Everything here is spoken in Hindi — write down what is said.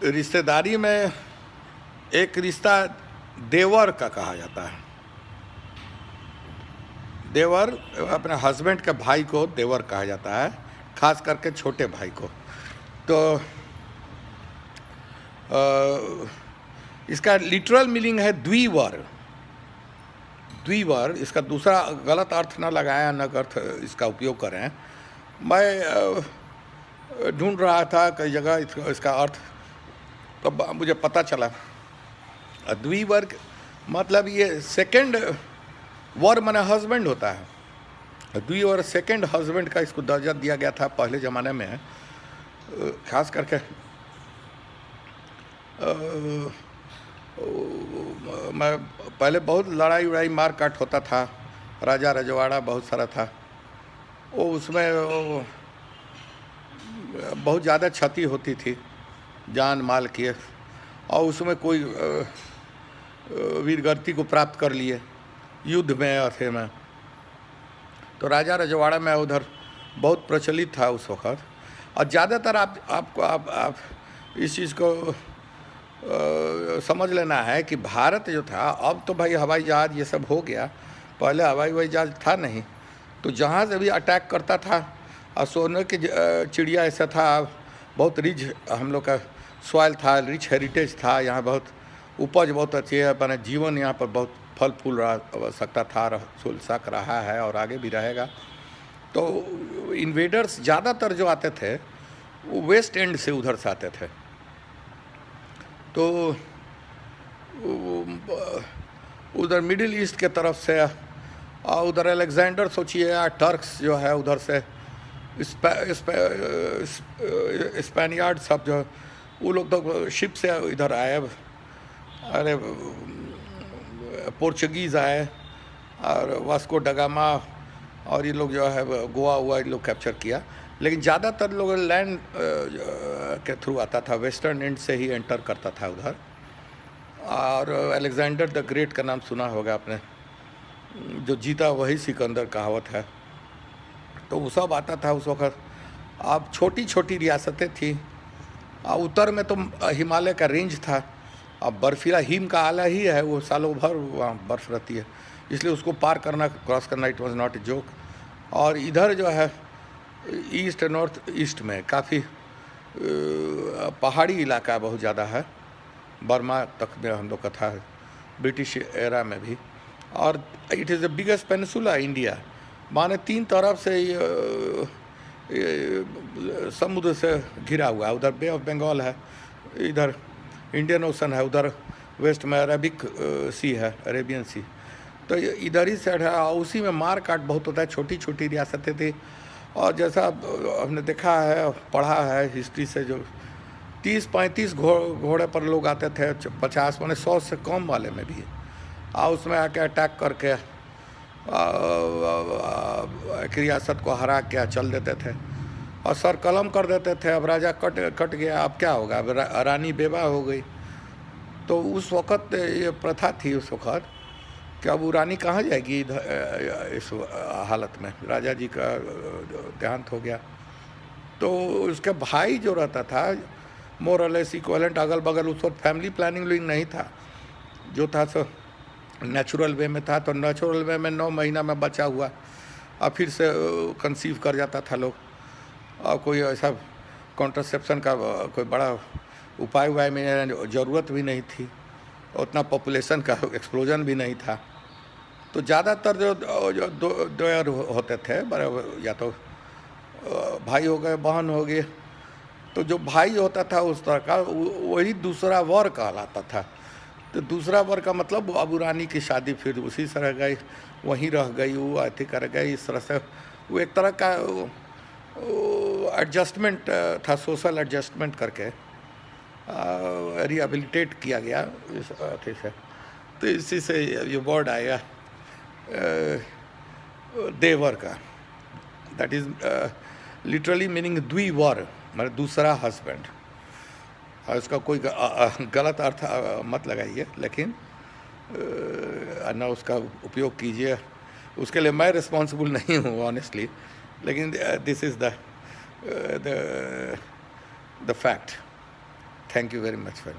रिश्तेदारी में एक रिश्ता देवर का कहा जाता है। देवर अपने हस्बैंड के भाई को देवर कहा जाता है, खास करके छोटे भाई को। तो इसका लिटरल मीनिंग है द्विवर। द्विवर, इसका दूसरा गलत अर्थ न लगाएं, न अर्थ इसका उपयोग करें। मैं ढूंढ रहा था कई जगह इसका अर्थ, तब मुझे पता चला द्विवर मतलब ये सेकंड वर माने हस्बैंड होता है। द्विवर सेकंड हस्बैंड का इसको दर्जा दिया गया था पहले ज़माने में, खास करके मैं पहले बहुत लड़ाई उड़ाई मार काट होता था, राजा रजवाड़ा बहुत सारा था। वो उसमें बहुत ज़्यादा क्षति होती थी, जान माल की, और उसमें कोई वीरगति को प्राप्त कर लिए युद्ध में अथे में। तो राजा रजवाड़ा में उधर बहुत प्रचलित था उस वक़्त। और ज़्यादातर आप इस चीज़ को समझ लेना है कि भारत जो था, अब तो भाई हवाई जहाज़ ये सब हो गया, पहले हवाई जहाज़ था नहीं। तो जहाँ से भी अटैक करता था, और सोने की चिड़िया ऐसा था, बहुत रिच हम लोग का सॉइल था, रिच हेरिटेज था, यहाँ बहुत उपज बहुत अच्छी है, मैंने जीवन यहाँ पर बहुत फल फूल रहा सकता था, फूल सक रहा है और आगे भी रहेगा। तो इन्वेडर्स ज़्यादातर जो आते थे वो वेस्ट एंड से उधर से आते थे। तो उधर मिडिल ईस्ट के तरफ से, और उधर अलेक्जेंडर सोचिए, या टर्क्स जो है उधर से, स्पेनियार्ड सब जो, वो लोग तो शिप से इधर आए, अरे पोर्चुगीज़ आए, और वास्को डगामा और ये लोग जो है गोवा हुआ ये लोग कैप्चर किया। लेकिन ज़्यादातर लोग लैंड के थ्रू आता था, वेस्टर्न एंड से ही एंटर करता था उधर। और अलेक्जेंडर द ग्रेट का नाम सुना होगा आपने, जो जीता वही सिकंदर कहावत है। तो वो सब आता था उस वक़्त। अब छोटी छोटी रियासतें थी, उत्तर में तो हिमालय का रेंज था, अब बर्फीला हिम का आला ही है, वो सालों भर वहाँ बर्फ़ रहती है, इसलिए उसको पार करना, क्रॉस करना, it was not a joke. और इधर जो है ईस्ट नॉर्थ ईस्ट में काफ़ी पहाड़ी इलाका बहुत ज़्यादा है, बर्मा तक में हम लोग का था, ब्रिटिश एरा में भी। और it is the biggest peninsula India, माने तीन तरफ से समुद्र से घिरा हुआ है। उधर बे ऑफ बंगाल है, इधर इंडियन ओशन है, उधर वेस्ट में अरेबिक सी है, अरेबियन सी। तो इधर ही से उसी में मार काट बहुत होता है, छोटी छोटी रियासतें थी। और जैसा हमने देखा है, पढ़ा है हिस्ट्री से, जो 30-35 घोड़े पर लोग आते थे, 50 माने 100 से कम वाले में भी, और उसमें आके अटैक करके एक रियासत को हरा के चल देते थे और सर कलम कर देते थे। अब राजा कट गया, अब क्या होगा, अब रानी बेवा हो गई। तो उस वक़्त ये प्रथा थी उस वक़्त कि अब वो रानी कहाँ जाएगी इस हालत में, राजा जी का देहांत हो गया। तो उसके भाई जो रहता था, मोर और लेस इक्वलेंट, अगल बगल, उस वक्त फैमिली प्लानिंग नहीं था, जो था सो नेचुरल वे में था। तो नेचुरल वे में 9 महीना में बचा हुआ, और फिर से कंसीव कर जाता था लोग, और कोई ऐसा कॉन्ट्रासेप्शन का कोई बड़ा उपाय में ज़रूरत भी नहीं थी, उतना पॉपुलेशन का एक्सप्लोजन भी नहीं था। तो ज़्यादातर जो दो होते थे, या तो भाई हो गए, बहन हो गए। तो जो भाई होता था उस तरह का, वही दूसरा वर कहलाता था। तो दूसरा वर का मतलब अबू रानी की शादी फिर उसी से रह गई, वहीं रह गई, वो अथी कर गई, इस तरह से वो एक तरह का एडजस्टमेंट था, सोशल एडजस्टमेंट करके रिहेबिलिटेट किया गया इस अथी से। तो इसी से ये वर्ड आया देवर का, दैट इज़ लिटरली मीनिंग द्विवर, मतलब दूसरा हस्बैंड। और इसका कोई गलत अर्थ मत लगाइए, लेकिन ना उसका उपयोग कीजिए, उसके लिए मैं रिस्पॉन्सिबल नहीं हूँ ऑनेस्टली, लेकिन this is the fact. Thank you very much for